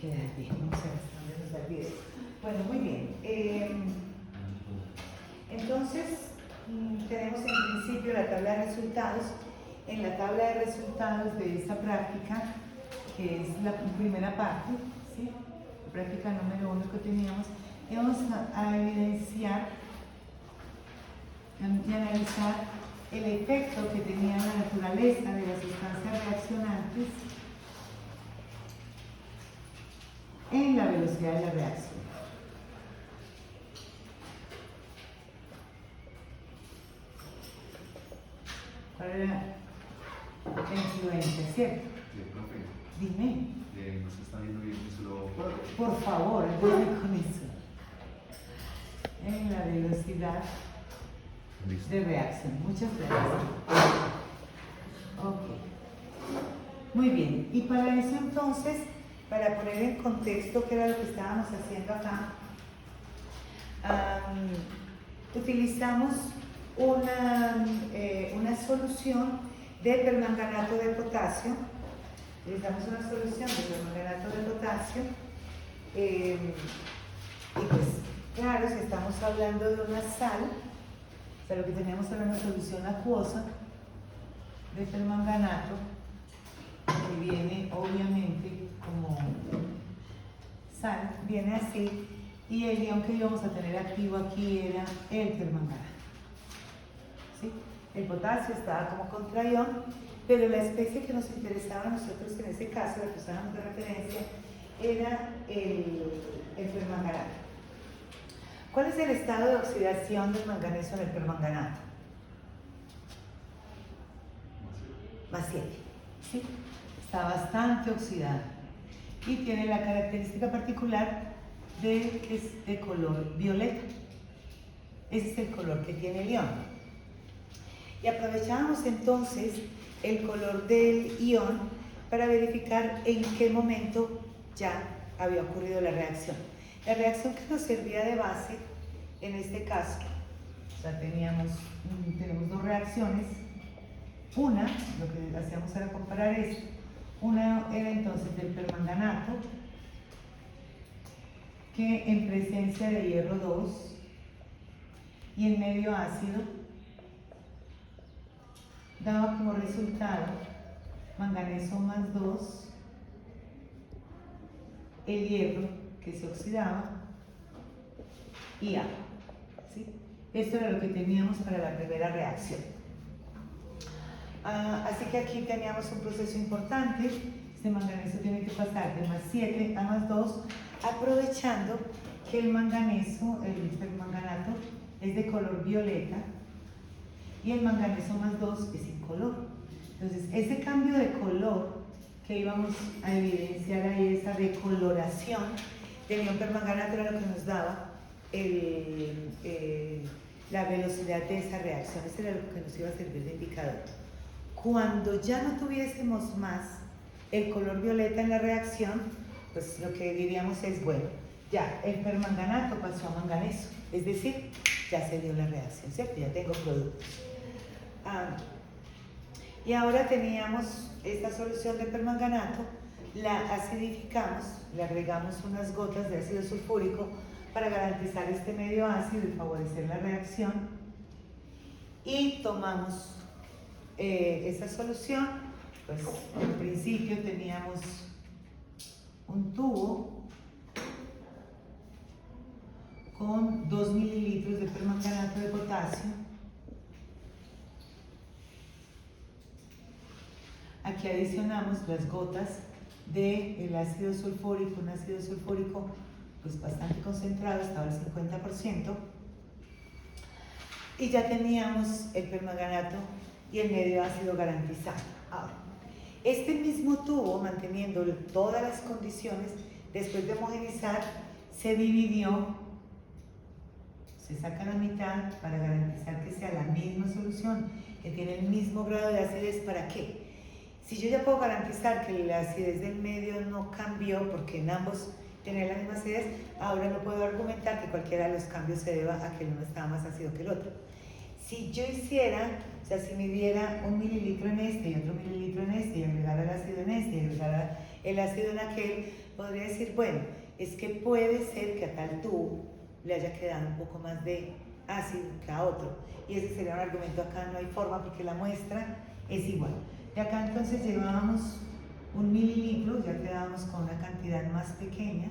quedar bien, vamos a ver hasta dónde nos da el video. Bueno, muy bien. Entonces, tenemos en principio la tabla de resultados. En la tabla de resultados de esta práctica, que es la primera parte, ¿sí? La práctica número 1 que teníamos, y vamos a evidenciar y analizar el efecto que tenía la naturaleza de las sustancias reaccionantes en la velocidad de la reacción. ¿Cuál era la influencia, cierto? Profe, Dime. no se está viendo bien, solo Por favor, ayúdame con eso. En la velocidad de reacción. Muchas gracias. Ok. Muy bien. Y para eso entonces, para poner en contexto qué era lo que estábamos haciendo acá, utilizamos una solución de permanganato de potasio. Utilizamos una solución de permanganato de potasio. Y pues, claro, si estamos hablando de una sal, o sea, lo que teníamos era una solución acuosa de permanganato, que viene obviamente como sal, viene así, y el ion que íbamos a tener activo aquí era el permanganato. ¿Sí? El potasio estaba como contraión, pero la especie que nos interesaba a nosotros en ese caso, la que usábamos de referencia, era el permanganato. ¿Cuál es el estado de oxidación del manganeso en el permanganato? Más 7. ¿Sí? Está bastante oxidado y tiene la característica particular de que es de color violeta. Ese es el color que tiene el ion. Y aprovechábamos entonces el color del ion para verificar en qué momento ya había ocurrido la reacción. La reacción que nos servía de base, en este caso, o sea, tenemos dos reacciones. Una, lo que hacíamos era comparar esto. Una era entonces del permanganato, que en presencia de hierro 2 y en medio ácido daba como resultado manganeso más 2, el hierro que se oxidaba y agua. ¿Sí? Esto era lo que teníamos para la primera reacción. Así que aquí teníamos un proceso importante. Este manganeso tiene que pasar de más 7 a más 2, aprovechando que el manganeso, el permanganato, es de color violeta y el manganeso más 2 es incolor. Entonces, ese cambio de color que íbamos a evidenciar ahí, esa decoloración del ion permanganato, era lo que nos daba la velocidad de esa reacción. Ese era lo que nos iba a servir de indicador. Cuando ya no tuviésemos más el color violeta en la reacción, pues lo que diríamos es, bueno, ya el permanganato pasó a manganeso, es decir, ya se dio la reacción, ¿cierto? Ya tengo productos. Y ahora teníamos esta solución de permanganato, la acidificamos, le agregamos unas gotas de ácido sulfúrico para garantizar este medio ácido y favorecer la reacción, y tomamos esa solución. Pues en principio teníamos un tubo con 2 mililitros de permanganato de potasio. Aquí adicionamos las gotas del ácido sulfúrico, un ácido sulfúrico pues bastante concentrado, estaba al 50%, y ya teníamos el permanganato y el medio ácido garantizado. Ahora, este mismo tubo, manteniendo todas las condiciones, después de homogenizar, se dividió, se saca la mitad para garantizar que sea la misma solución, que tiene el mismo grado de acidez. ¿Para qué? Si yo ya puedo garantizar que la acidez del medio no cambió, porque en ambos tenía la misma acidez, ahora no puedo argumentar que cualquiera de los cambios se deba a que el uno estaba más ácido que el otro. Si yo hiciera, o sea, si midiera 1 mililitro en este y otro mililitro en este, y agregara el ácido en este y agregara el ácido en aquel, podría decir, bueno, es que puede ser que a tal tubo le haya quedado un poco más de ácido que a otro. Y ese sería un argumento. Acá no hay forma porque la muestra es igual. De acá entonces llevábamos 1 mililitro, ya quedábamos con una cantidad más pequeña,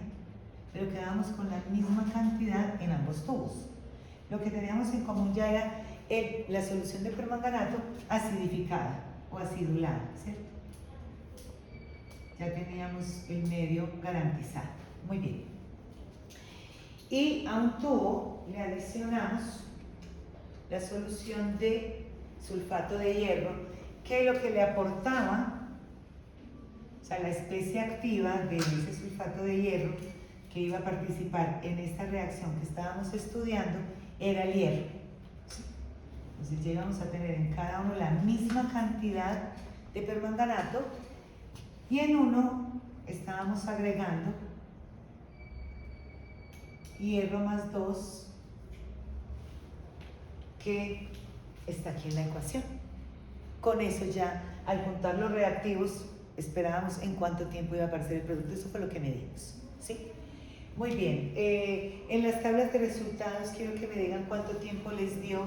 pero quedábamos con la misma cantidad en ambos tubos. Lo que teníamos en común ya era la solución de permanganato acidificada o acidulada, ¿cierto? Ya teníamos el medio garantizado. Muy bien. Y a un tubo le adicionamos la solución de sulfato de hierro, que lo que le aportaba, o sea, la especie activa de ese sulfato de hierro que iba a participar en esta reacción que estábamos estudiando, era el hierro. Entonces ya íbamos a tener en cada uno la misma cantidad de permanganato y en uno estábamos agregando hierro más 2, que está aquí en la ecuación. Con eso ya, al juntar los reactivos, esperábamos en cuánto tiempo iba a aparecer el producto. Eso fue lo que medimos, ¿sí? Muy bien. En las tablas de resultados quiero que me digan cuánto tiempo les dio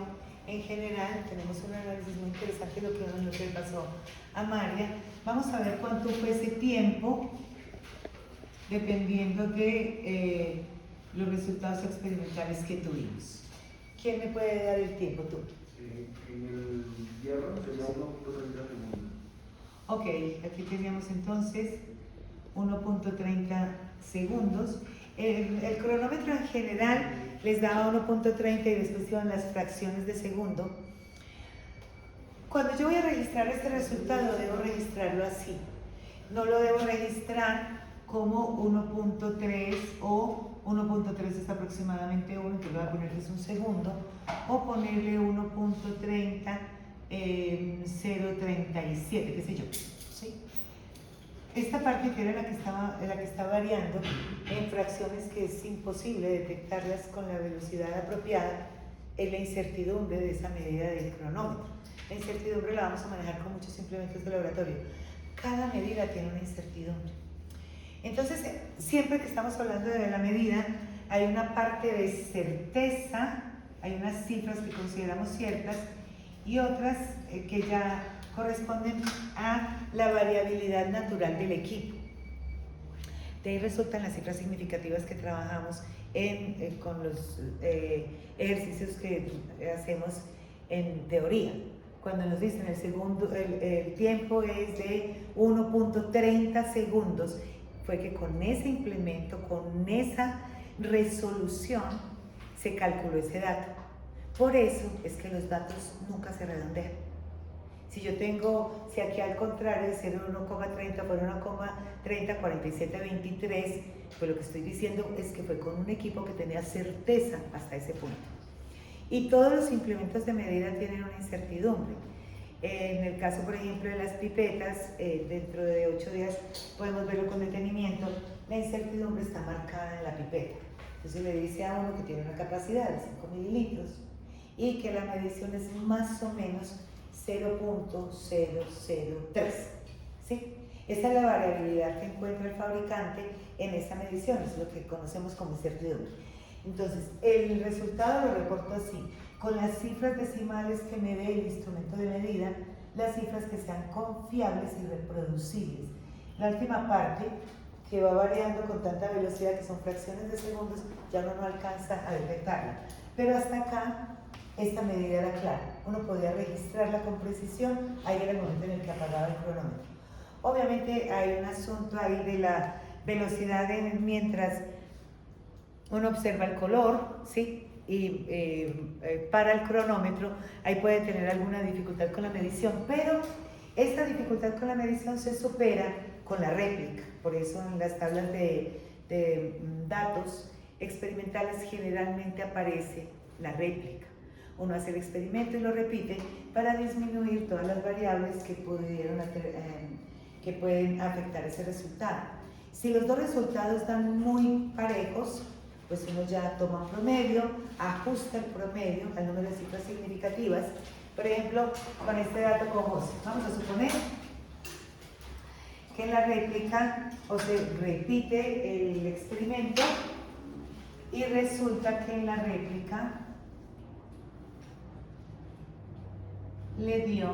en general. Tenemos un análisis muy interesante de lo que le pasó a María. Vamos a ver cuánto fue ese tiempo dependiendo de los resultados experimentales que tuvimos. ¿Quién me puede dar el tiempo, tú? En el hierro sería 1.30 segundos. Ok, aquí teníamos entonces 1.30 segundos. El cronómetro en general les daba 1.30 y después iban las fracciones de segundo. Cuando yo voy a registrar este resultado, debo registrarlo así. No lo debo registrar como 1.3 o 1.3 es aproximadamente 1, que le voy a ponerles un segundo, o ponerle 1.30, 0.37, qué sé yo, ¿sí? Esta parte que era la que está variando en fracciones que es imposible detectarlas con la velocidad apropiada, es la incertidumbre de esa medida del cronómetro. La incertidumbre la vamos a manejar con muchos implementos de laboratorio. Cada medida tiene una incertidumbre. Entonces, siempre que estamos hablando de la medida, hay una parte de certeza, hay unas cifras que consideramos ciertas y otras que ya corresponden a la variabilidad natural del equipo. De ahí resultan las cifras significativas que trabajamos con los ejercicios que hacemos en teoría. Cuando nos dicen el tiempo es de 1.30 segundos, fue que con ese implemento, con esa resolución, se calculó ese dato. Por eso es que los datos nunca se redondean. Si aquí al contrario de ser 1,30 fuera 1,30, 47, 23, pues lo que estoy diciendo es que fue con un equipo que tenía certeza hasta ese punto. Y todos los implementos de medida tienen una incertidumbre. En el caso, por ejemplo, de las pipetas, dentro de 8 días podemos verlo con detenimiento, la incertidumbre está marcada en la pipeta. Entonces le dice a uno que tiene una capacidad de 5 mililitros y que la medición es más o menos 0.003, ¿sí? Esa es la variabilidad que encuentra el fabricante en esa medición, es lo que conocemos como incertidumbre. Entonces, el resultado lo reporto así, con las cifras decimales que me dé el instrumento de medida, las cifras que sean confiables y reproducibles. La última parte, que va variando con tanta velocidad que son fracciones de segundos, ya uno no alcanza a detectarla. Pero hasta acá, esta medida era clara. Uno podía registrarla con precisión, ahí era el momento en el que apagaba el cronómetro. Obviamente hay un asunto ahí de la velocidad mientras uno observa el color, ¿sí? Y para el cronómetro, ahí puede tener alguna dificultad con la medición, pero esta dificultad con la medición se supera con la réplica. Por eso en las tablas de datos experimentales generalmente aparece la réplica. Uno hace el experimento y lo repite para disminuir todas las variables que pueden afectar ese resultado. Si los dos resultados dan muy parejos, pues uno ya toma un promedio, ajusta el promedio al número de cifras significativas. Por ejemplo, con este dato con José, vamos a suponer que en la réplica, o se repite el experimento y resulta que en la réplica le dio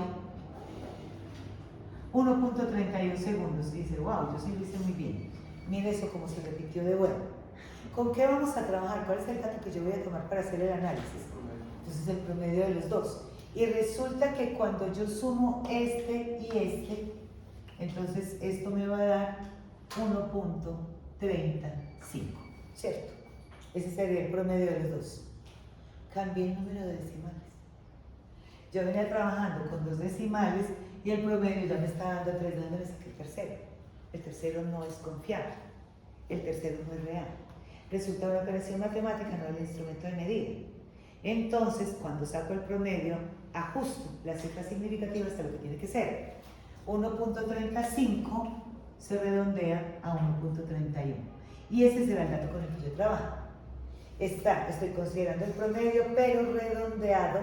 1.31 segundos. Y dice, wow, yo sí lo hice muy bien. Mire eso como se repitió de bueno. ¿Con qué vamos a trabajar? ¿Cuál es el dato que yo voy a tomar para hacer el análisis? Entonces el promedio de los dos. Y resulta que cuando yo sumo este y este, entonces esto me va a dar 1.35, ¿cierto? Ese sería el promedio de los dos. Cambié el número de decimales. Yo venía trabajando con 2 decimales y el promedio ya me está dando 3, ¿de dónde me saqué el tercero? El tercero no es confiable, el tercero no es real. Resulta una operación matemática, no el instrumento de medida. Entonces, cuando saco el promedio, ajusto la cifra significativa hasta lo que tiene que ser. 1.35 se redondea a 1.31. Y ese será el dato con el que yo trabajo. Estoy considerando el promedio, pero redondeado,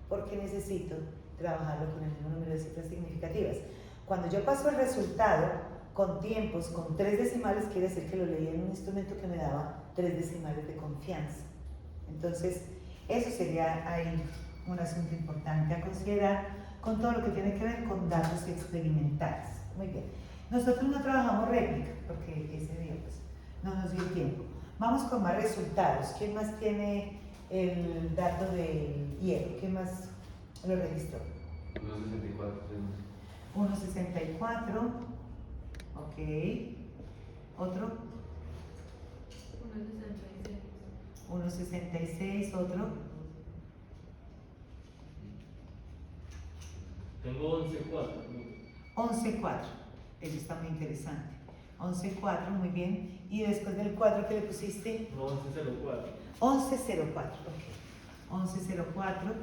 porque necesito trabajarlo con el mismo número de cifras significativas. Cuando yo paso el resultado con tiempos, con 3 decimales, quiere decir que lo leí en un instrumento que me daba 3 decimales de confianza. Entonces, eso sería ahí un asunto importante a considerar con todo lo que tiene que ver con datos experimentales. Muy bien. Nosotros no trabajamos réplica, porque ese día pues, no nos dio tiempo. Vamos con más resultados. ¿Quién más tiene el dato del hierro? ¿Quién más lo registró? 1.64. Ok. ¿Otro? 1.66. ¿Otro? Tengo 11.4. 11.4. Eso está muy interesante. 11.4, muy bien. Y después del 4, ¿qué le pusiste? 11.04. 11.04, ok. 11.04.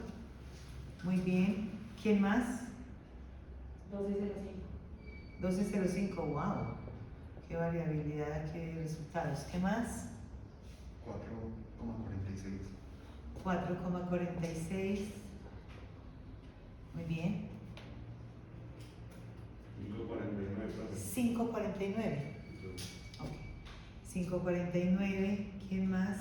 Muy bien. ¿Quién más? 12.05. 12.05, wow. Qué variabilidad, qué resultados. ¿Qué más? 4,46. 4,46. Muy bien. 5.49. Ok. 5.49. ¿Quién más?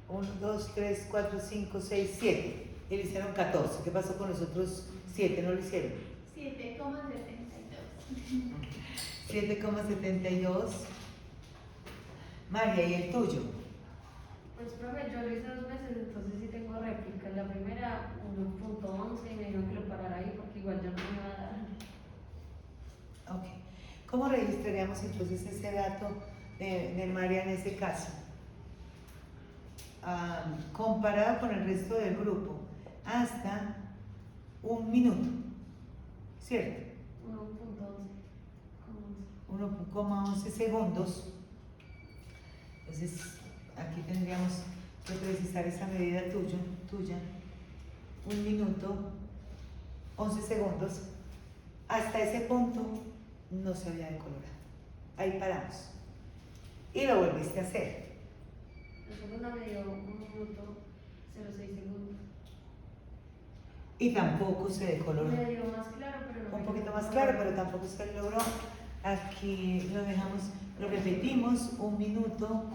1, 2, 3, 4, 5, 6, 7. Y le hicieron 14. ¿Qué pasó con los otros 7? ¿No lo hicieron? 7,72. 7,72. María, ¿y el tuyo? Pues, profe, yo lo hice 2 veces, entonces sí tengo réplica. La primera, 1.11, y me dijeron que lo parara ahí porque igual yo no me iba a dar. Ok. ¿Cómo registraríamos entonces ese dato de María en ese caso? Comparado con el resto del grupo, hasta 1 minuto, ¿cierto? 1.11. 1,11 segundos. Entonces, aquí tendríamos que precisar esa medida tuya. 1 minuto, 11 segundos. Hasta ese punto no se había decolorado. Ahí paramos. Y lo volviste a hacer. Solo una me dio 1 minuto 06 segundos. Y tampoco se decoloró. Me dio más claro, pero no. Un poquito más claro, pero tampoco se logró. Aquí lo dejamos, lo repetimos, 1 minuto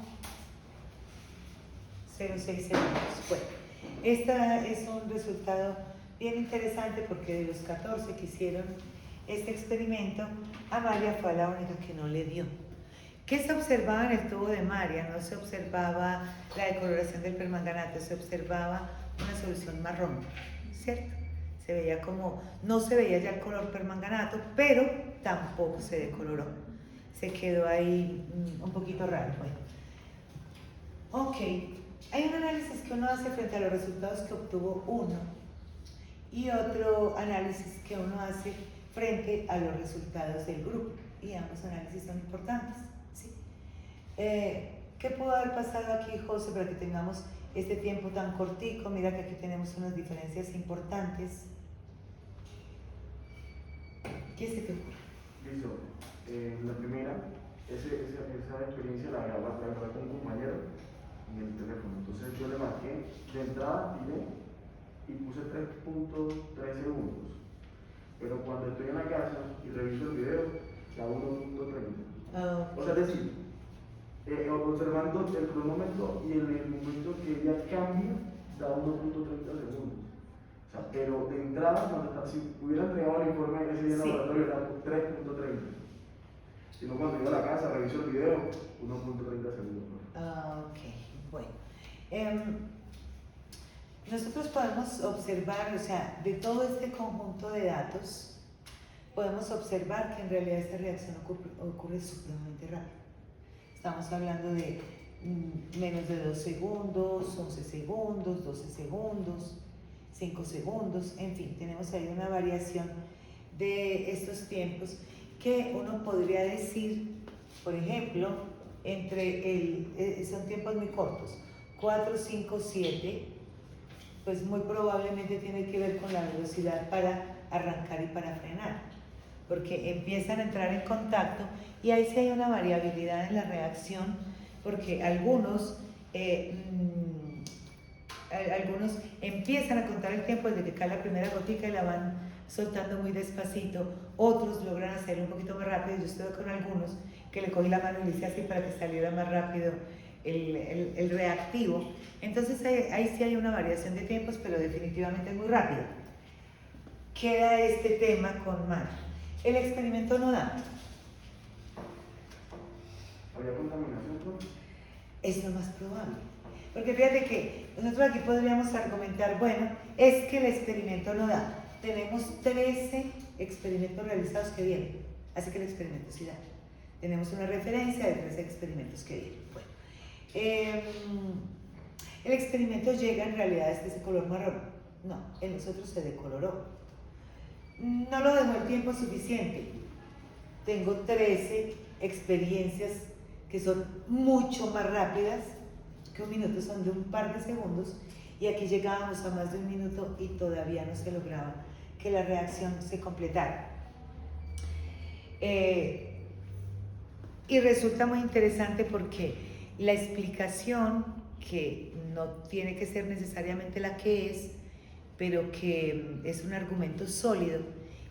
06 segundos. Bueno, este es un resultado bien interesante porque de los 14 que hicieron este experimento, a María fue la única que no le dio. ¿Qué se observaba en el tubo de María? No se observaba la decoloración del permanganato, se observaba una solución marrón, ¿cierto? Se veía como, no se veía ya el color permanganato, pero tampoco se decoloró. Se quedó ahí un poquito raro. Bueno. Ok, hay un análisis que uno hace frente a los resultados que obtuvo uno y otro análisis que uno hace frente a los resultados del grupo. Y ambos análisis son importantes. ¿Sí? ¿Qué pudo haber pasado aquí, José, para que tengamos este tiempo tan cortico? Mira que aquí tenemos unas diferencias importantes. ¿Qué se te ocurre? Listo. La primera, esa experiencia la grabé con un compañero en el teléfono. Entonces yo le marqué de entrada, tiré y puse 3.3 segundos. pero cuando estoy en la casa y reviso el video, da 1.30. Ah, O sea, es decir, observando el cronómetro y en el momento que ella cambia, da 1.30 segundos. O sea, pero de entrada, si hubiera entregado el informe ese día en el laboratorio, era 3.30. Si no, cuando llego a la casa, reviso el video, 1.30 segundos. Ok, bueno. Nosotros podemos observar, o sea, de todo este conjunto de datos, podemos observar que en realidad esta reacción ocurre supremamente rápido. Estamos hablando de menos de 2 segundos, 11 segundos, 12 segundos, 5 segundos, en fin, tenemos ahí una variación de estos tiempos que uno podría decir, por ejemplo, son tiempos muy cortos, 4, 5, 7, pues muy probablemente tiene que ver con la velocidad para arrancar y para frenar, porque empiezan a entrar en contacto y ahí sí hay una variabilidad en la reacción, porque algunos empiezan a contar el tiempo desde que cae la primera gotica y la van soltando muy despacito, otros logran hacerlo un poquito más rápido. Yo estuve con algunos que le cogí la mano y le hice así para que saliera más rápido el reactivo. Entonces ahí sí hay una variación de tiempos, pero definitivamente es muy rápido. Queda este tema con Mar. El experimento no da. ¿Había contaminación, no? Es lo más probable. Porque fíjate que nosotros aquí podríamos argumentar, bueno, es que el experimento no da. Tenemos 13 experimentos realizados que vienen, así que el experimento sí da. Tenemos una referencia de 13 experimentos que vienen. Bueno, el experimento llega en realidad hasta ese color marrón. No, en nosotros se decoloró. No lo dejó el tiempo suficiente. Tengo 13 experiencias que son mucho más rápidas que un minuto, son de un par de segundos, y aquí llegábamos a más de un minuto y todavía no se lograba que la reacción se completara. Y resulta muy interesante porque la explicación, que no tiene que ser necesariamente la que es, pero que es un argumento sólido,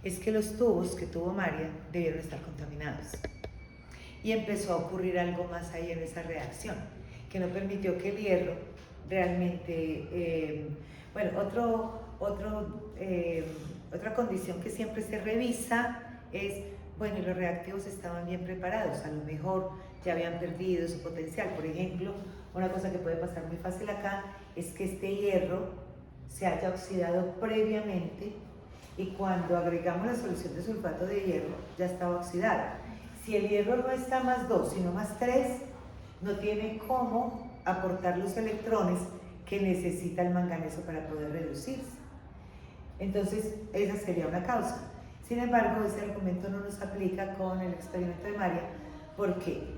es que los tubos que tuvo María debieron estar contaminados. Y empezó a ocurrir algo más ahí en esa reacción, que no permitió que el hierro realmente... otra condición que siempre se revisa es, bueno, los reactivos estaban bien preparados, a lo mejor ya habían perdido su potencial. Por ejemplo, una cosa que puede pasar muy fácil acá es que este hierro se haya oxidado previamente y cuando agregamos la solución de sulfato de hierro ya estaba oxidada. Si el hierro no está más 2, sino más 3, no tiene cómo aportar los electrones que necesita el manganeso para poder reducirse. Entonces, esa sería una causa. Sin embargo, ese argumento no nos aplica con el experimento de María, porque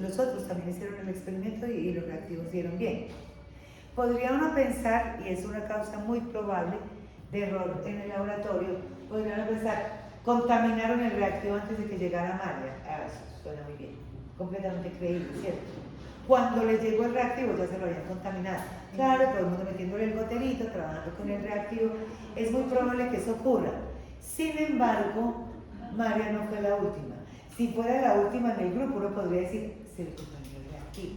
los otros también hicieron el experimento y los reactivos dieron bien. Podría uno pensar, y es una causa muy probable de error en el laboratorio, podría uno pensar, contaminaron el reactivo antes de que llegara María. Eso suena muy bien, completamente creíble, ¿cierto? Cuando les llegó el reactivo ya se lo habían contaminado. Claro, todo el mundo metiéndole el goterito, trabajando con el reactivo, es muy probable que eso ocurra. Sin embargo, María no fue la última. Si fuera la última en el grupo, uno podría decir, se le contaminó el reactivo.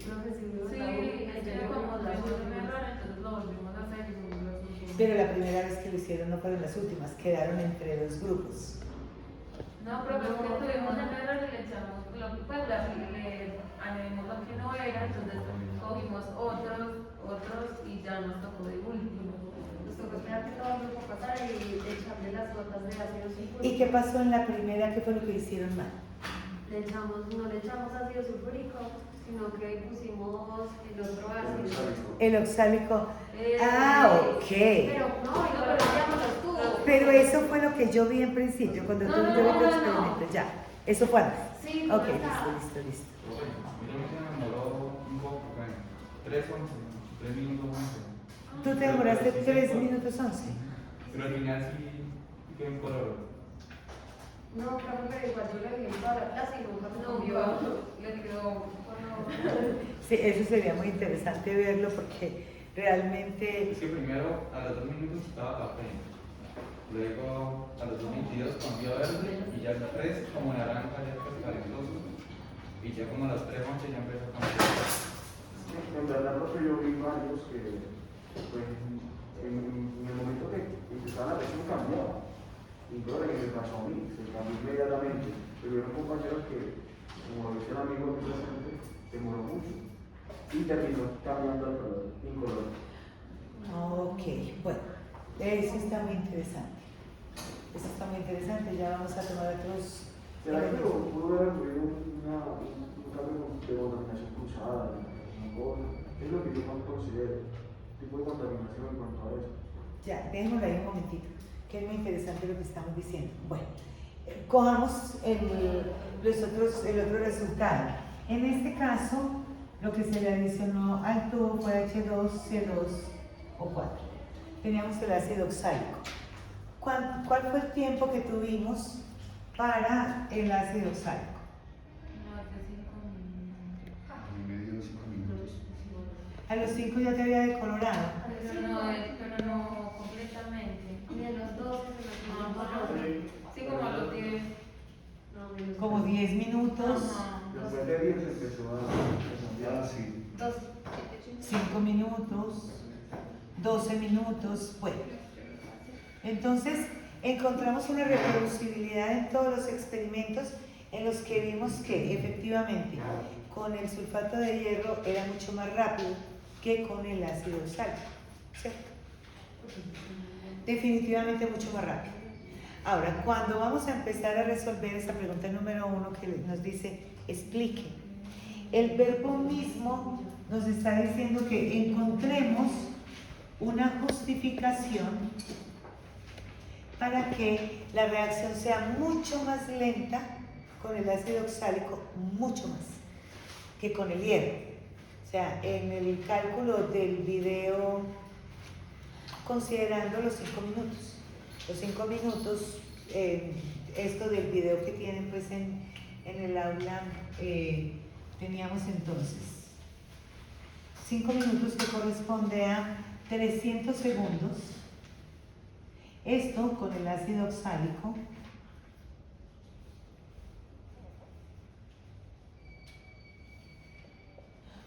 Pero la primera vez que lo hicieron no fueron las últimas, quedaron entre dos grupos. No, pero es que tuvimos el error y le echamos, le añadimos lo que no era, entonces cogimos otros y ya nos tocó de último. Nos tocó esperar que todo el grupo pasara y echarle las gotas de ácido sulfúrico. ¿Y qué pasó en la primera? ¿Qué fue lo que hicieron mal? No le echamos ácido sulfúrico, sino que pusimos el otro ácido. El oxálico. Ok. Pero echamos los tubos. Pero eso fue lo que yo vi en principio, cuando yo vi tu experimento, ya. ¿Eso fue antes? Sí, ok, listo. A mí también se me demoró un poco, 3 minutos 11. ¿Tú te demoraste 3 minutos 11? Pero al final sí quedó en color. No, creo que igual yo le dije toda la clase y nunca me cambió. Le quedó Sí, eso sería muy interesante verlo porque realmente... Es que primero a los 2 minutos estaba café. luego a los 2:22 cambió a verde y ya el 3 como naranja ya calentoso y ya como a las 3:11 ya empezó a cambiar. En verdad, lo que yo vi varios que, pues, en el momento que empezaba la versión cambiaba. Incluso en el caso a mí, se cambió inmediatamente. Pero hubieron compañeros que, como lo dice el amigo aquí presente, demoró mucho y terminó cambiando el color, incoloro. Ok, bueno, eso está muy interesante. Eso está muy interesante, ya vamos a tomar otros. ¿Será que pudo haber habido un cambio de contaminación cruzada, una cosa? Es lo que yo más considero, tipo de contaminación en cuanto a eso. Ya, déjémoslo ahí un momentito, que es muy interesante lo que estamos diciendo. Bueno, cojamos el otro resultado. En este caso, lo que se le adicionó al tubo fue H2, C2 o 4. Teníamos el ácido oxálico. ¿Cuál fue el tiempo que tuvimos para el ácido oxálico? Más de 5 minutos. En medio de 5 minutos. A los 5 ya te había decolorado. Pero no completamente. Y de los 12 Sí, como a los 10. Como 10 minutos, Ajá. Después de 10 empezó a cambiar así. 5 minutos, 12 minutos, bueno. Entonces, encontramos una reproducibilidad en todos los experimentos en los que vimos que efectivamente con el sulfato de hierro era mucho más rápido que con el ácido oxálico, ¿cierto? Definitivamente mucho más rápido. Ahora, cuando vamos a empezar a resolver esa pregunta número 1 que nos dice, explique, el verbo mismo nos está diciendo que encontremos una justificación para que la reacción sea mucho más lenta con el ácido oxálico, mucho más que con el hierro. O sea, en el cálculo del video, considerando los 5 minutos. Los 5 minutos, esto del video que tienen pues en el aula, teníamos entonces 5 minutos que corresponde a 300 segundos. Esto con el ácido oxálico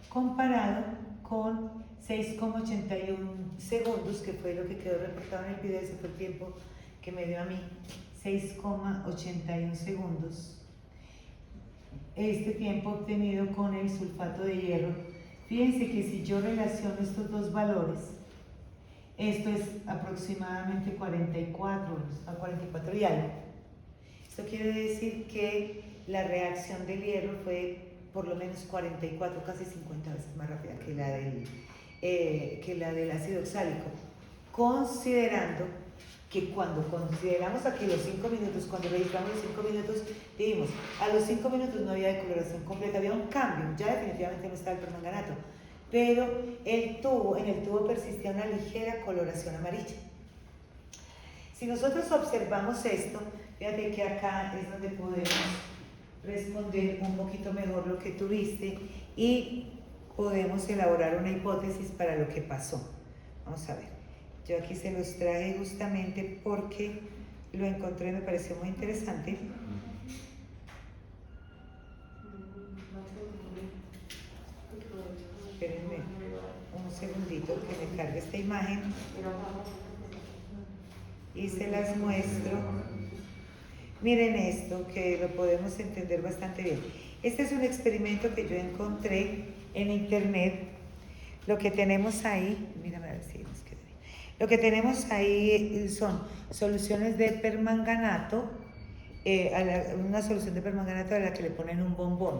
comparado con 6,81 segundos, que fue lo que quedó reportado en el video, ese fue el tiempo que me dio a mí, 6,81 segundos. Este tiempo obtenido con el sulfato de hierro. Fíjense que si yo relaciono estos dos valores, esto es aproximadamente 44, a 44 y algo. Esto quiere decir que la reacción del hierro fue por lo menos 44, casi 50 veces más rápida que la del ácido oxálico, considerando que cuando consideramos aquí los 5 minutos, cuando registramos los 5 minutos, dijimos, a los 5 minutos no había decoloración completa, había un cambio, ya definitivamente no estaba el permanganato, pero en el tubo persistía una ligera coloración amarilla. Si nosotros observamos esto, fíjate que acá es donde podemos responder un poquito mejor lo que tuviste y podemos elaborar una hipótesis para lo que pasó. Vamos a ver, yo aquí se los traje justamente porque lo encontré, me pareció muy interesante. Espérenme un segundito que me cargue esta imagen y se las muestro. Miren esto, que lo podemos entender bastante bien. Este es un experimento que yo encontré en internet. Lo que tenemos ahí, mírame a ver si nos queda bien. Lo que tenemos ahí son soluciones de permanganato, una solución de permanganato a la que le ponen un bombón.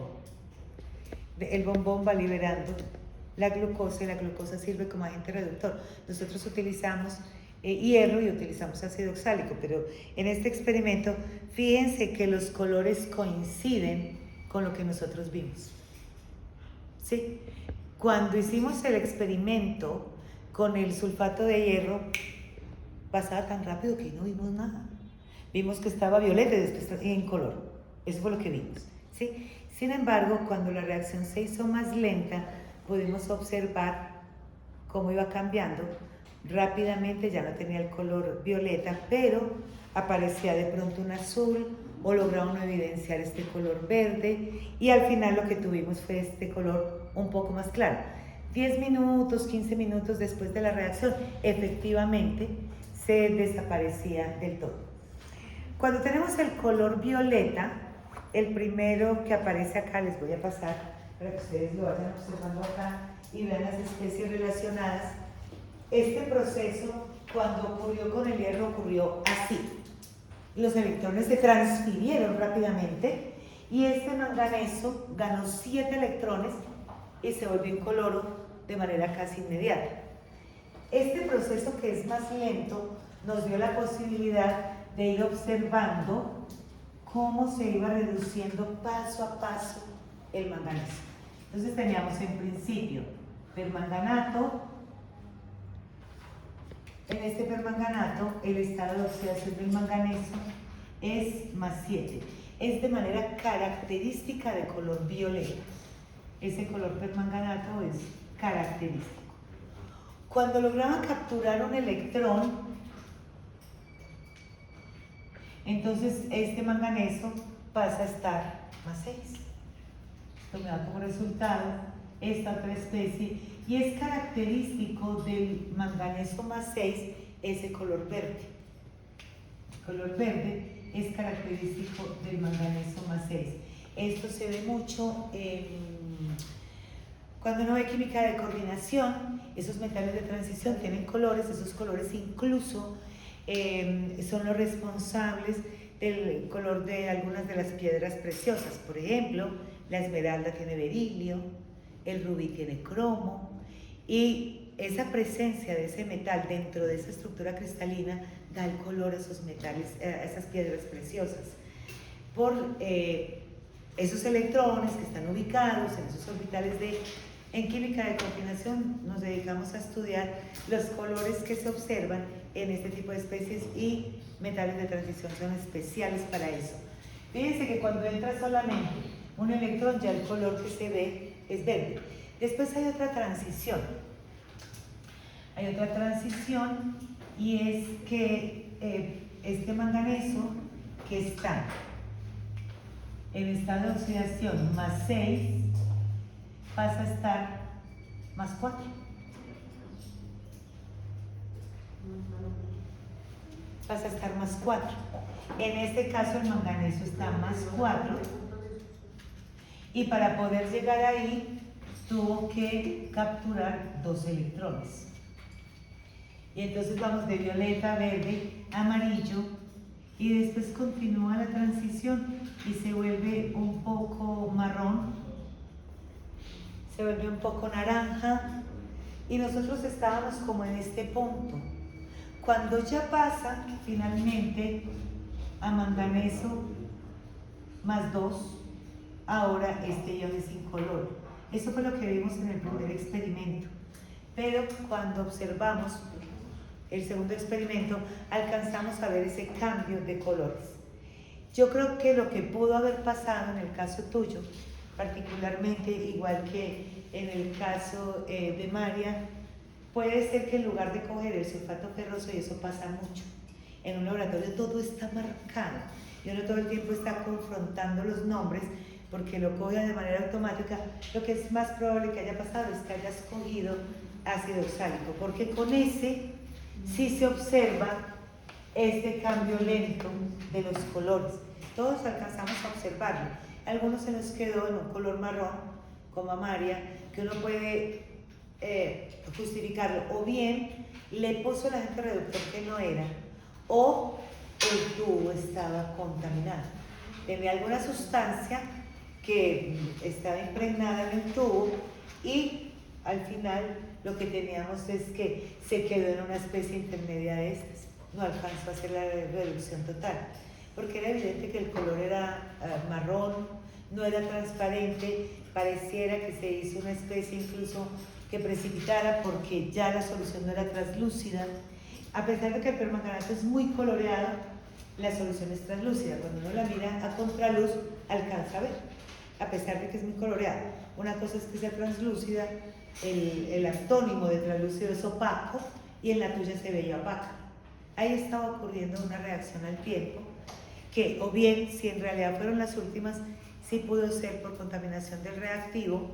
El bombón va liberando la glucosa y la glucosa sirve como agente reductor. Nosotros utilizamos hierro y utilizamos ácido oxálico, pero en este experimento fíjense que los colores coinciden con lo que nosotros vimos. ¿Sí? Cuando hicimos el experimento con el sulfato de hierro, pasaba tan rápido que no vimos nada. Vimos que estaba violeta y después en color. Eso fue lo que vimos. ¿Sí? Sin embargo, cuando la reacción se hizo más lenta, pudimos observar cómo iba cambiando rápidamente ya no tenía el color violeta, pero aparecía de pronto un azul o lograba uno evidenciar este color verde y al final lo que tuvimos fue este color un poco más claro. 10 minutos, 15 minutos después de la reacción, efectivamente se desaparecía del todo. Cuando tenemos el color violeta, el primero que aparece acá, les voy a pasar para que ustedes lo vayan observando acá y vean las especies relacionadas. Este proceso, cuando ocurrió con el hierro, ocurrió así. Los electrones se transfirieron rápidamente y este manganeso ganó 7 electrones y se volvió incoloro de manera casi inmediata. Este proceso, que es más lento, nos dio la posibilidad de ir observando cómo se iba reduciendo paso a paso el manganeso. Entonces teníamos en principio permanganato. En este permanganato el estado de oxidación del manganeso es +7. Es de manera característica de color violeta. Ese color permanganato es característico. Cuando lograban capturar un electrón, entonces este manganeso pasa a estar +6. Esto me da como resultado esta otra especie y es característico del manganeso +6 ese color verde. El color verde es característico del manganeso +6. Esto se ve mucho cuando uno ve química de coordinación. Esos metales de transición tienen colores, esos colores incluso son los responsables del color de algunas de las piedras preciosas. Por ejemplo, la esmeralda tiene berilio, el rubí tiene cromo, y esa presencia de ese metal dentro de esa estructura cristalina da el color a esos metales, a esas piedras preciosas. Por esos electrones que están ubicados en esos orbitales en química de coordinación nos dedicamos a estudiar los colores que se observan en este tipo de especies y metales de transición son especiales para eso. Fíjense que cuando entra solamente un electrón ya el color que se ve es verde. Después hay otra transición. Hay otra transición y es que este manganeso que está en estado de oxidación +6 pasa a estar +4. Pasa a estar +4. En este caso el manganeso está +4 y para poder llegar ahí tuvo que capturar 2 electrones. Y entonces vamos de violeta a verde a amarillo y después continúa la transición y se vuelve un poco marrón, se vuelve un poco naranja y nosotros estábamos como en este punto. Cuando ya pasa finalmente a manganeso +2, ahora este ion es incoloro. Eso fue lo que vimos en el primer experimento, pero cuando observamos el segundo experimento alcanzamos a ver ese cambio de colores. Yo creo que lo que pudo haber pasado en el caso tuyo, particularmente igual que en el caso de María, puede ser que en lugar de coger el sulfato ferroso, y eso pasa mucho, en un laboratorio todo está marcado y uno todo el tiempo está confrontando los nombres porque lo coge de manera automática. Lo que es más probable que haya pasado es que hayas cogido ácido oxálico, porque con ese sí se observa este cambio lento de los colores. Todos alcanzamos a observarlo. Algunos se nos quedó en un color marrón, como a María, que uno puede justificarlo, o bien le puso el agente reductor que no era, o el tubo estaba contaminado. Tenía alguna sustancia que estaba impregnada en el tubo y al final lo que teníamos es que se quedó en una especie intermedia de estas. No alcanzó a hacer la reducción total, porque era evidente que el color era marrón, no era transparente, pareciera que se hizo una especie incluso que precipitara porque ya la solución no era translúcida. A pesar de que el permanganato es muy coloreado, la solución es translúcida. Cuando uno la mira a contraluz, alcanza a ver, a pesar de que es muy coloreado. Una cosa es que sea translúcida, el antónimo de translúcido es opaco, y en la tuya se veía opaca. Ahí estaba ocurriendo una reacción al tiempo que, o bien, si en realidad fueron las últimas, sí pudo ser por contaminación del reactivo,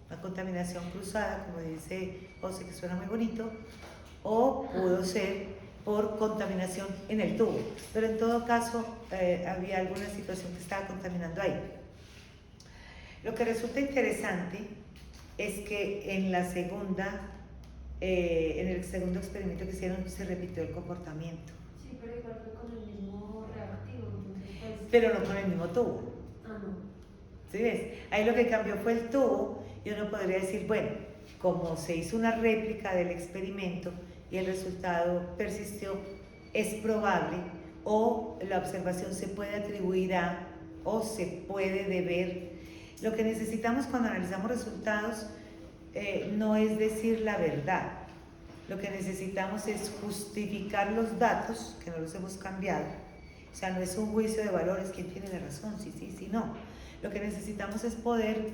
una contaminación cruzada, como dice José, que suena muy bonito, o pudo ser por contaminación en el tubo. Pero en todo caso, había alguna situación que estaba contaminando ahí. Lo que resulta interesante es que en la segunda, en el segundo experimento que hicieron, se repitió el comportamiento. Sí, pero igual fue con el mismo reactivo, entonces pues... Pero no con el mismo tubo. Ah, no. ¿Sí ves? Ahí lo que cambió fue el tubo y uno podría decir, bueno, como se hizo una réplica del experimento y el resultado persistió, es probable o la observación se puede atribuir a o se puede deber. Lo que necesitamos cuando analizamos resultados no es decir la verdad. Lo que necesitamos es justificar los datos, que no los hemos cambiado. O sea, no es un juicio de valores, quién tiene la razón, sí, no. Lo que necesitamos es poder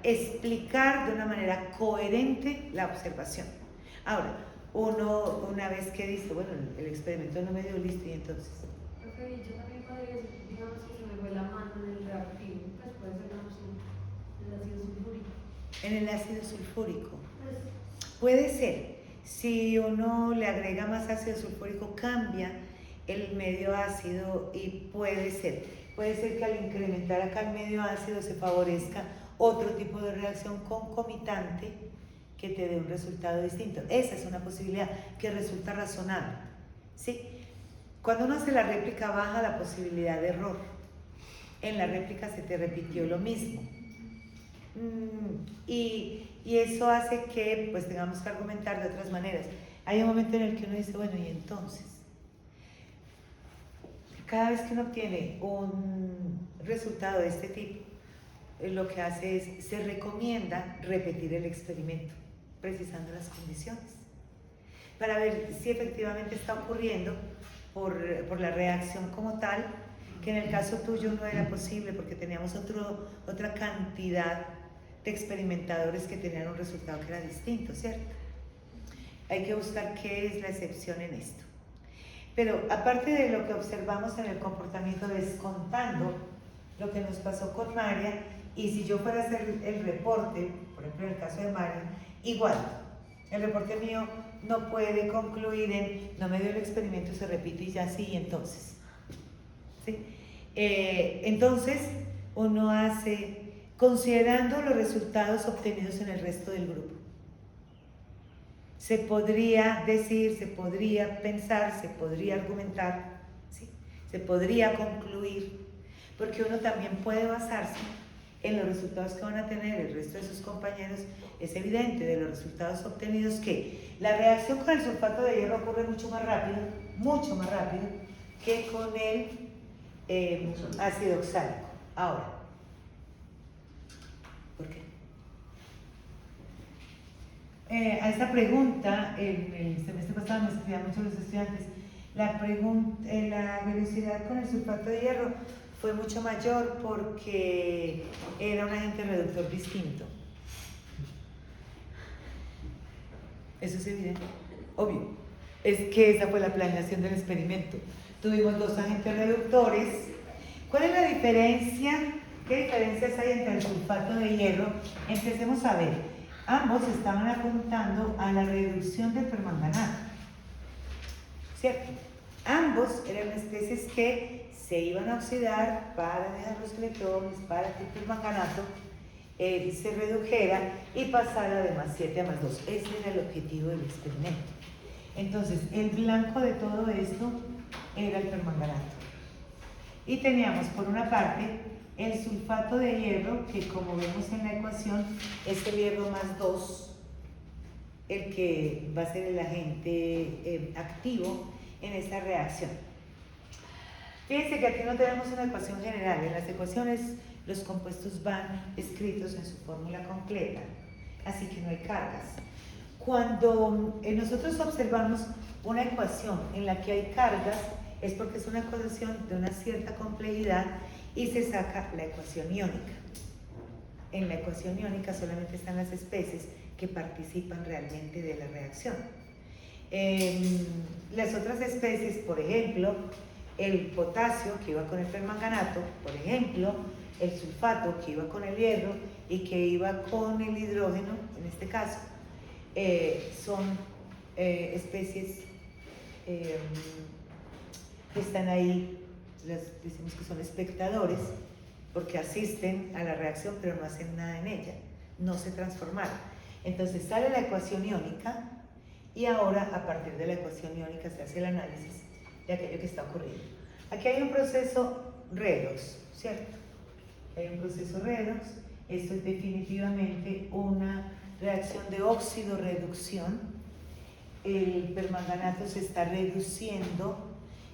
explicar de una manera coherente la observación. Ahora, uno una vez que dice, bueno, el experimento no me dio listo y entonces... Profe, yo también podría decir, digamos que se me fue la mano en el reactivo, pues puede ser una opción, el ácido sulfúrico. En el ácido sulfúrico. Pues, Puede ser, si uno le agrega más ácido sulfúrico cambia el medio ácido y puede ser que al incrementar acá el medio ácido se favorezca otro tipo de reacción concomitante que te dé un resultado distinto. Esa es una posibilidad que resulta razonable, ¿sí? Cuando uno hace la réplica baja la posibilidad de error. En la réplica se te repitió lo mismo. Y eso hace que pues tengamos que argumentar de otras maneras. Hay un momento en el que uno dice, bueno, y entonces, cada vez que uno obtiene un resultado de este tipo, lo que hace es, se recomienda repetir el experimento, precisando las condiciones, para ver si efectivamente está ocurriendo por la reacción como tal, que en el caso tuyo no era posible porque teníamos otra cantidad de experimentadores que tenían un resultado que era distinto, ¿cierto? Hay que buscar qué es la excepción en esto. Pero aparte de lo que observamos en el comportamiento, descontando lo que nos pasó con María, y si yo fuera a hacer el reporte, por ejemplo en el caso de María, igual, el reporte mío no puede concluir en no me dio el experimento, se repite y ya sí, y entonces. ¿Sí? Entonces, uno hace considerando los resultados obtenidos en el resto del grupo. Se podría decir, se podría pensar, se podría argumentar, ¿sí? Se podría concluir, porque uno también puede basarse en los resultados que van a tener el resto de sus compañeros. Es evidente de los resultados obtenidos que la reacción con el sulfato de hierro ocurre mucho más rápido que con el ácido oxálico. Ahora, ¿por qué? A esa pregunta, el semestre pasado me escribían mucho los estudiantes, la velocidad con el sulfato de hierro fue mucho mayor porque era un agente reductor distinto. Eso es evidente, obvio. Es que esa fue la planeación del experimento. Tuvimos dos agentes reductores. ¿Cuál es la diferencia? ¿Qué diferencias hay entre el sulfato de hierro? Empecemos a ver. Ambos estaban apuntando a la reducción del permanganato, ¿cierto? Ambos eran especies que se iban a oxidar para dejar los electrones, para que el permanganato se redujera y pasara de más 7 a más 2. Ese era el objetivo del experimento. Entonces, el blanco de todo esto era el permanganato. Y teníamos, por una parte, el sulfato de hierro, que como vemos en la ecuación, es el hierro más 2, el que va a ser el agente activo en esta reacción. Fíjense que aquí no tenemos una ecuación general. En las ecuaciones los compuestos van escritos en su fórmula completa, así que no hay cargas. Cuando nosotros observamos una ecuación en la que hay cargas, es porque es una ecuación de una cierta complejidad y se saca la ecuación iónica. En la ecuación iónica solamente están las especies que participan realmente de la reacción. Las otras especies, por ejemplo, el potasio que iba con el permanganato, por ejemplo, el sulfato que iba con el hierro y que iba con el hidrógeno, en este caso, son especies que están ahí, decimos que son espectadores, porque asisten a la reacción pero no hacen nada en ella, no se transformaron. Entonces sale la ecuación iónica y ahora a partir de la ecuación iónica se hace el análisis de aquello que está ocurriendo. Aquí hay un proceso redox, ¿cierto? Hay un proceso redox, esto es definitivamente una reacción de óxido-reducción. El permanganato se está reduciendo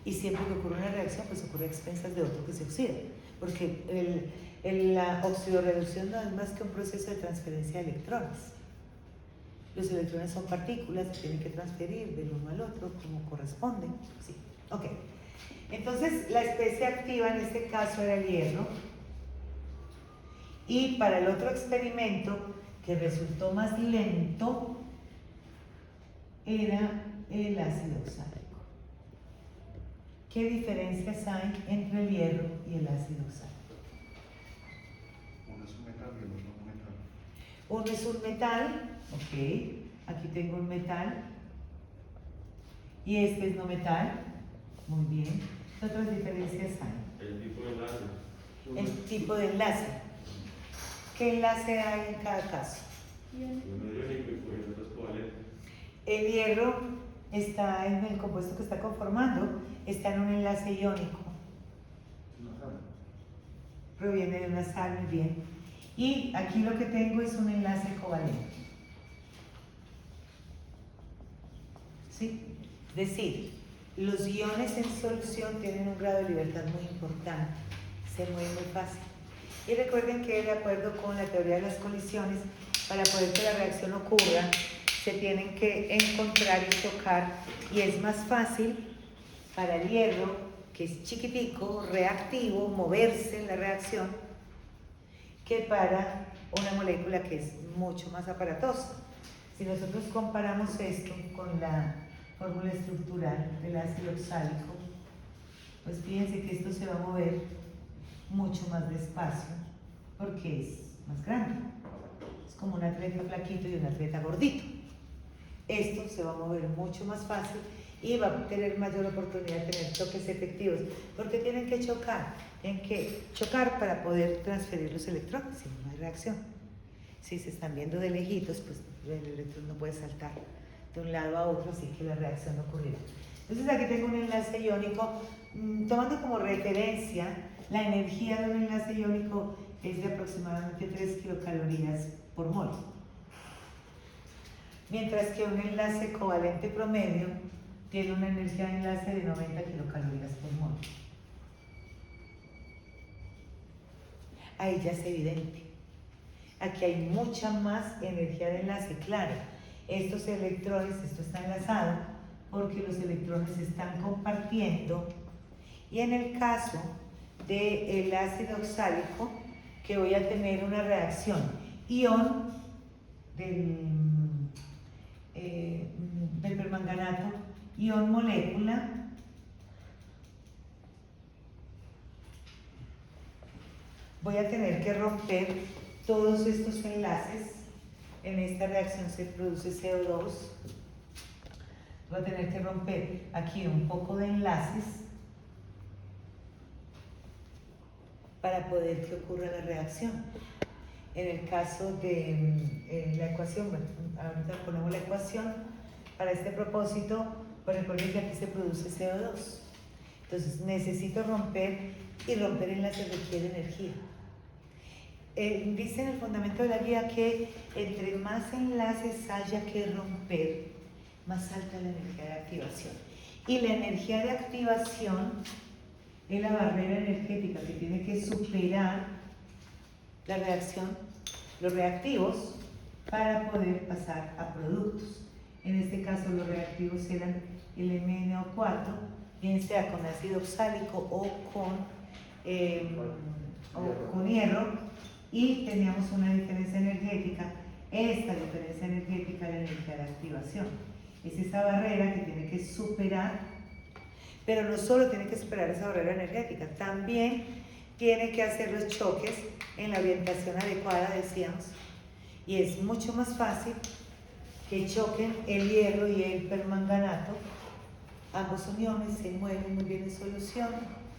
y siempre que ocurre una reacción pues ocurre a expensas de otro que se oxida, porque la oxidorreducción no es más que un proceso de transferencia de electrones. Los electrones son partículas que tienen que transferir del uno al otro como corresponde. Sí. Ok. Entonces la especie activa en este caso era el hierro, y para el otro experimento que resultó más lento era el ácido oxálico. ¿Qué diferencias hay entre el hierro y el ácido oxálico? Uno es un metal y el otro es un metal. Uno es un metal, ok, aquí tengo un metal, y este es no metal, muy bien. ¿Qué otras diferencias hay? El tipo de enlace. El tipo de enlace. ¿Qué enlace hay en cada caso? Uno iónico y por el otro es covalente. El hierro está en el compuesto que está conformando, está en un enlace iónico. No sabe. Proviene de una sal, muy bien. Y aquí lo que tengo es un enlace covalente. ¿Sí? Es decir, los iones en solución tienen un grado de libertad muy importante, se mueven muy fácil. Y recuerden que de acuerdo con la teoría de las colisiones, para poder que la reacción ocurra, se tienen que encontrar y chocar, y es más fácil para el hierro, que es chiquitico, reactivo, moverse en la reacción, que para una molécula que es mucho más aparatosa. Si nosotros comparamos esto con la fórmula estructural del ácido oxálico, pues fíjense que esto se va a mover mucho más despacio porque es más grande. Es como un atleta flaquito y un atleta gordito. Esto se va a mover mucho más fácil y va a tener mayor oportunidad de tener choques efectivos, porque tienen que chocar para poder transferir los electrones, si no hay reacción. Si se están viendo de lejitos, pues el electrón no puede saltar de un lado a otro, así que la reacción no ocurrirá. Entonces aquí tengo un enlace iónico, tomando como referencia la energía de un enlace iónico es de aproximadamente 3 kilocalorías por mol, mientras que un enlace covalente promedio tiene una energía de enlace de 90 kilocalorías por mol. Ahí ya es evidente. Aquí hay mucha más energía de enlace, claro. Estos electrones, esto está enlazado porque los electrones se están compartiendo, y en el caso del ácido oxálico, que voy a tener una reacción ion del permanganato, ion molécula, voy a tener que romper todos estos enlaces. En esta reacción se produce CO2. Voy a tener que romper aquí un poco de enlaces para poder que ocurra la reacción. En el caso de la ecuación, bueno, ahorita ponemos la ecuación para este propósito, pues recuerden que aquí se produce CO2. Entonces necesito romper, y romper enlaces requiere energía. Dice en el fundamento de la guía que entre más enlaces haya que romper, más alta la energía de activación. Y la energía de activación es la barrera energética que tiene que superar la reacción, los reactivos, para poder pasar a productos. En este caso los reactivos eran el MnO4, bien sea con ácido oxálico o con hierro, y teníamos una diferencia energética esta diferencia energética, la energía de activación. Es esa barrera que tiene que superar, pero no solo tiene que superar esa barrera energética, también tiene que hacer los choques en la orientación adecuada, decíamos, y es mucho más fácil que choquen el hierro y el permanganato. Ambos uniones se mueven muy bien en solución.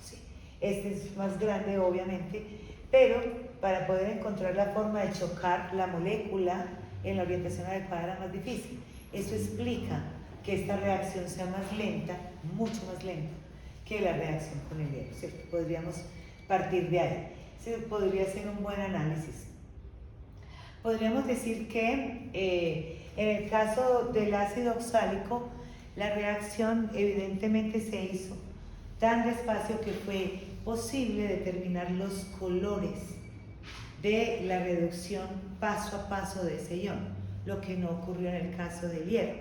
Sí. Este es más grande, obviamente, pero para poder encontrar la forma de chocar la molécula en la orientación adecuada era más difícil. Eso explica que esta reacción sea más lenta, mucho más lenta, que la reacción con el hierro, ¿cierto? Podríamos partir de ahí. Ese podría ser un buen análisis. Podríamos decir que en el caso del ácido oxálico, la reacción evidentemente se hizo tan despacio que fue posible determinar los colores de la reducción paso a paso de ese ion, lo que no ocurrió en el caso del hierro.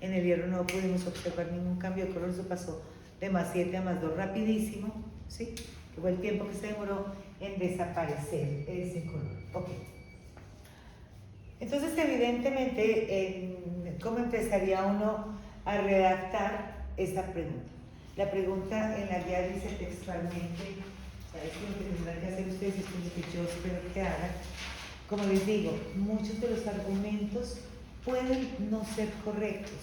En el hierro no pudimos observar ningún cambio de color, eso pasó de +7 a +2 rapidísimo, ¿sí? Que fue el tiempo que se demoró en desaparecer ese color. Ok. Entonces, evidentemente, ¿cómo empezaría uno a redactar esta pregunta? La pregunta en la guía dice textualmente, ¿sabes lo que tendrán que hacer ustedes? Esto es lo que yo espero que hagan. Como les digo, muchos de los argumentos pueden no ser correctos.